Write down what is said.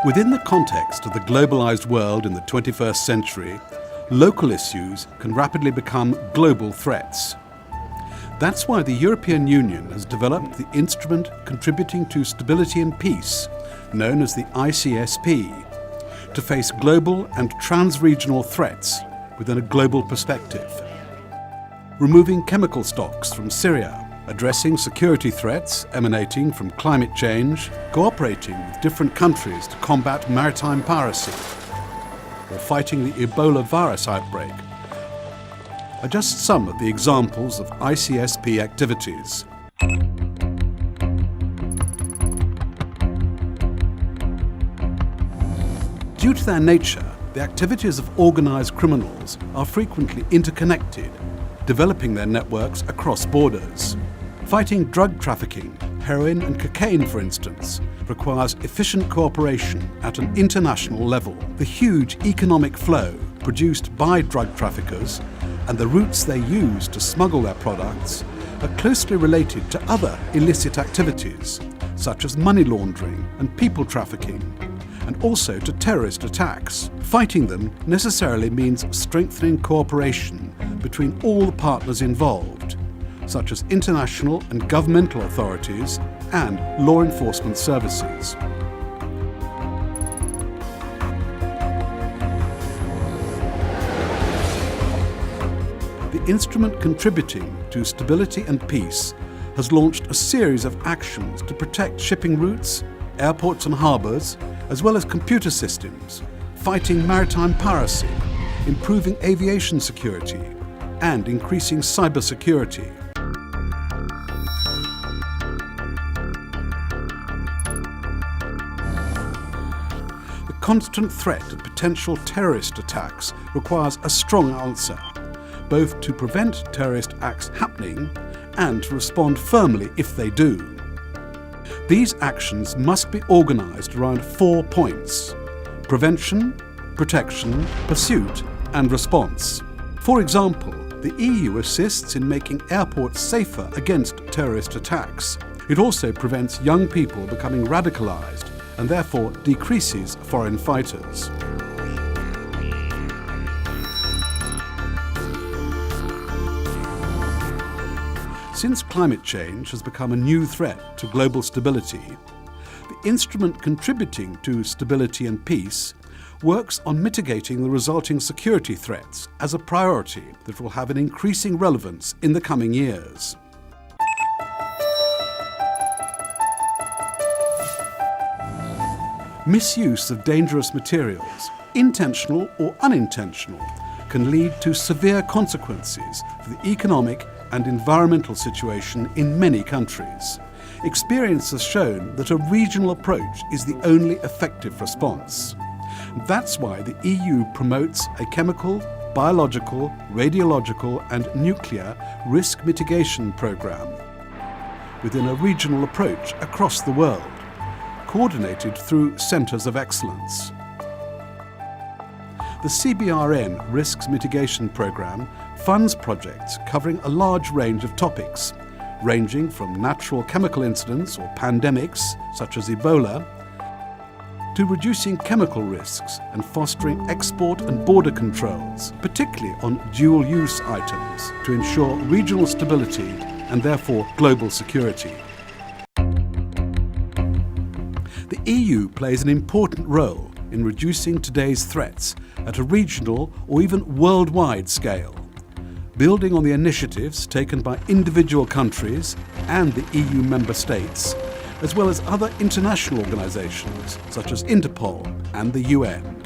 Within the context of the globalized world in the 21st century, local issues can rapidly become global threats. That's why the European Union has developed the instrument contributing to stability and peace, known as the IcSP, to face global and trans-regional threats within a global perspective. Removing chemical stocks from Syria, addressing security threats emanating from climate change, cooperating with different countries to combat maritime piracy, or fighting the Ebola virus outbreak, are just some of the examples of IcSP activities. Due to their nature, the activities of organised criminals are frequently interconnected, developing their networks across borders. Fighting drug trafficking, heroin and cocaine for instance, requires efficient cooperation at an international level. The huge economic flow produced by drug traffickers and the routes they use to smuggle their products are closely related to other illicit activities, such as money laundering and people trafficking, and also to terrorist attacks. Fighting them necessarily means strengthening cooperation between all the partners involved, such as international and governmental authorities and law enforcement services. The instrument contributing to stability and peace has launched a series of actions to protect shipping routes, airports and harbours, as well as computer systems, fighting maritime piracy, improving aviation security, and increasing cybersecurity. The constant threat of potential terrorist attacks requires a strong answer, both to prevent terrorist acts happening and to respond firmly if they do. These actions must be organised around 4 points: prevention, protection, pursuit and response. For example, the EU assists in making airports safer against terrorist attacks. It also prevents young people becoming radicalised and therefore decreases foreign fighters. Since climate change has become a new threat to global stability, the instrument contributing to stability and peace works on mitigating the resulting security threats as a priority that will have an increasing relevance in the coming years. Misuse of dangerous materials, intentional or unintentional, can lead to severe consequences for the economic and environmental situation in many countries. Experience has shown that a regional approach is the only effective response. That's why the EU promotes a chemical, biological, radiological and nuclear risk mitigation programme within a regional approach across the world, coordinated through centres of excellence. The CBRN Risks Mitigation Programme funds projects covering a large range of topics, ranging from natural chemical incidents or pandemics, such as Ebola, to reducing chemical risks and fostering export and border controls, particularly on dual-use items, to ensure regional stability and therefore global security. The EU plays an important role in reducing today's threats at a regional or even worldwide scale, building on the initiatives taken by individual countries and the EU member states, as well as other international organisations such as Interpol and the UN.